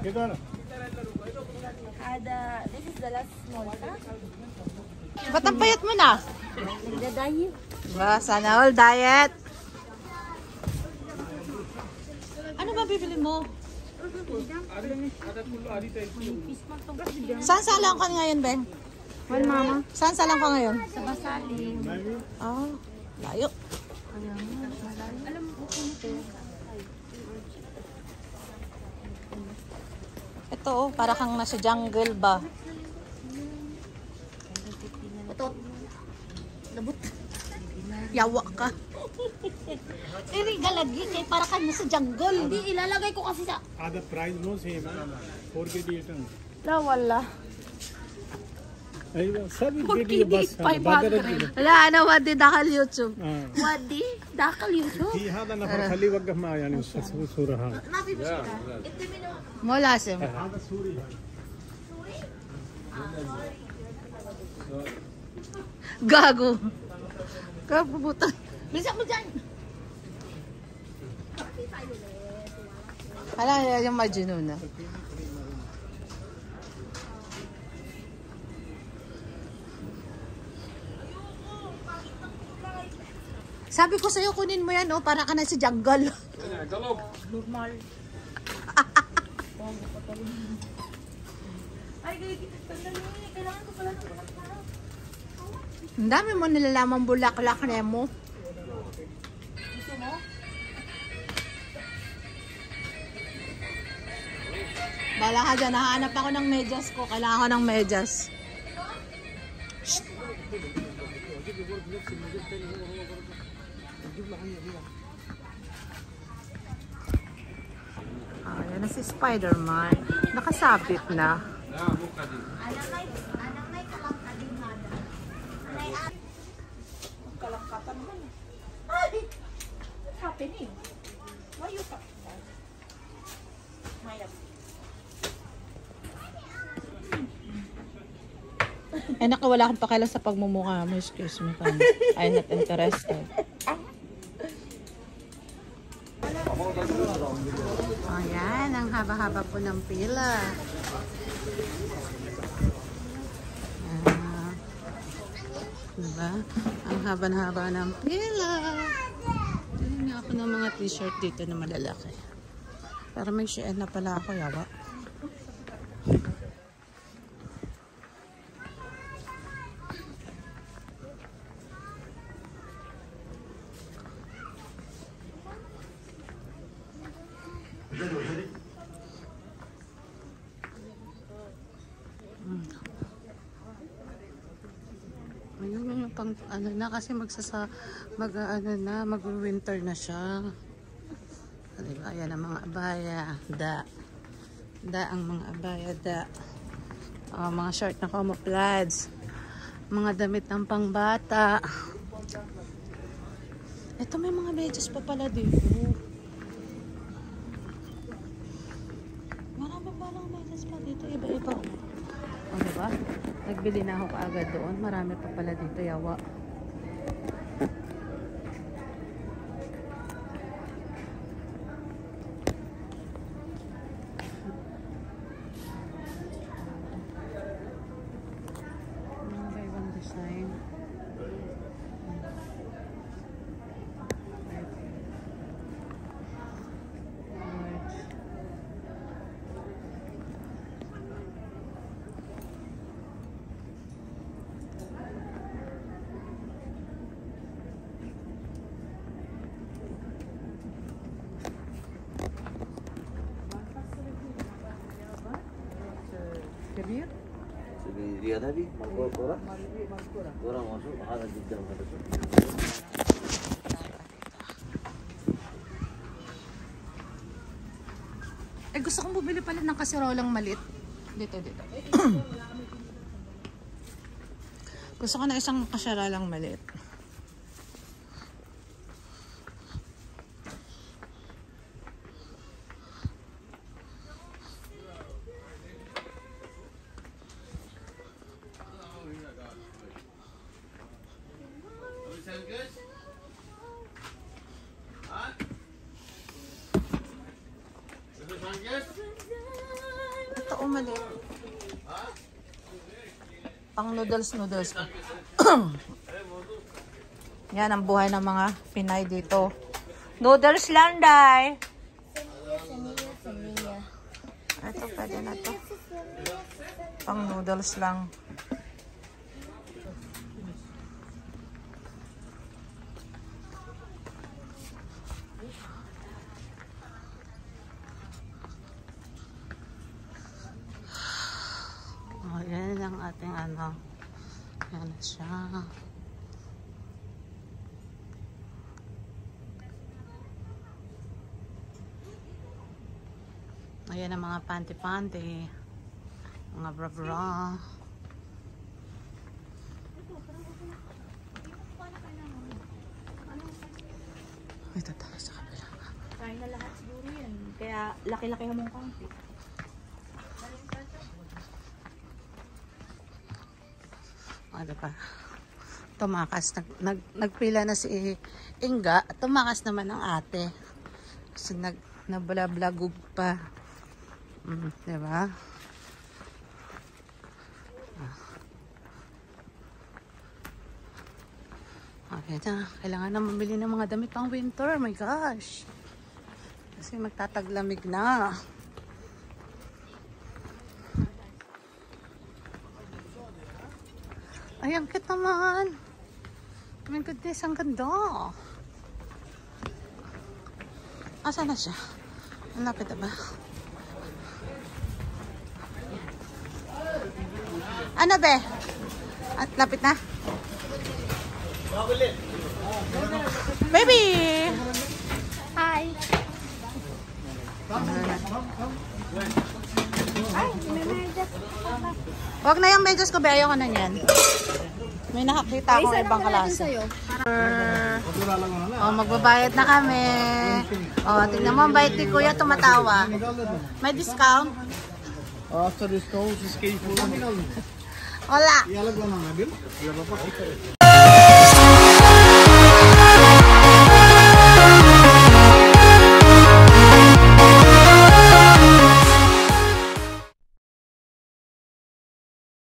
This is the last small, ha? Ba't ang payat mo na? Nagda-diet. Ba, sana all diet. Ano ba bibili mo? Saan salang ka ngayon, Ben? Well, mama. Saan salang ka ngayon? Sa Basali. Ah, layo. Alam mo kung ito. Ito, oh, para kang nasa jungle ba? Ito. Labot. Yawa ka. Iri galagi kay para kang nasa jungle. Hindi, ilalagay ko kasi sa... The price no same. 4 kg eaten. La, wala. सब वीडियो बस Wala, ano, wadi dakal YouTube. Wadi? Dakal YouTube? He هذا نفر خلي وقف معه يعني صورة هذا ما في مشكلة. انت منو؟ Mo lasim. هذا سوري Gago. Gago buta. Bisa mo dyan. Hala, yung Majnun na. Sabi ko sa'yo, kunin mo yan, oh, para ka na si jungle. Normal. Ay, kailangan ko pala ng bulaklak. Ang dami mo nilalaman bulaklak na mo. Gusto mo? Bala ka dyan, nahanap ako ng medyas ko. Kailangan ko ng medyas. Ayan na si Spider-Man. Nakasabit na. Kalangkatan naman. Ay! What's happening? Why you talking about? Maya. Eh, nakawala akong pakialam sa pagmumukha mo. Excuse me, Tom. I'm not interested. Ayan, ang haba-haba po ng pila. Diba? Ang haba-haba ng pila. Tingnan nga ako ng mga t-shirt dito na malalaki. Pero may share na pala ako, yawa. Ayun, pang ano na kasi mag-winter na siya. Diba? Ayan ang mga abaya. Ang mga abaya, mga short na camouflage. Mga damit ng pangbata. Ito may mga medyas pa pala dito. Marami pa lang medyas pa dito. Iba-iba. O diba? Nagbili na ako kaagad doon. Marami pa pala dito, yawa. Ibang design. كبير؟ زيادة دي مذكور كورة كورة موصول هذا جدا هذا gusto kong bumili pala ng kasirolang maliit. Dito. Gusto ko na isang kasirolang maliit. Oh, mali. Pang noodles ko. Yan ang buhay ng mga Pinay dito. Noodles lang, Day. Ito, pwede na to. Pang noodles lang. Oh, yan ang ating ano. Yan siya. Ayan ang mga panty-panty. Mga bra-bra. Ito tayo sa kabila. Kain na lahat siguro yan. Kaya laki-laki mo mong konti. Ano pa? Tumakas. Nagpila na si Inga. Tumakas naman ang ate. Kasi nablablagog pa. Diba? Okay na. Kailangan na mamili ng mga damit pang winter. Oh my gosh. Kasi magtataglamig na. Ay, ang cute naman. Oh my goodness, ang ganda. Asa na siya? Ang lapit na ba? Ano be? At lapit na? Baby! Hi! Ay, may medyas. Huwag na yung medyas ko, be. Ayoko na yan. May nakakita akong ibang klase. Oh, magbabayad na kami. Oh, tingnan mo, ang bait ni Kuya, tumatawa. May discount? After discount, इसके ही पूरा Wala. ये अलग बनाना है बिल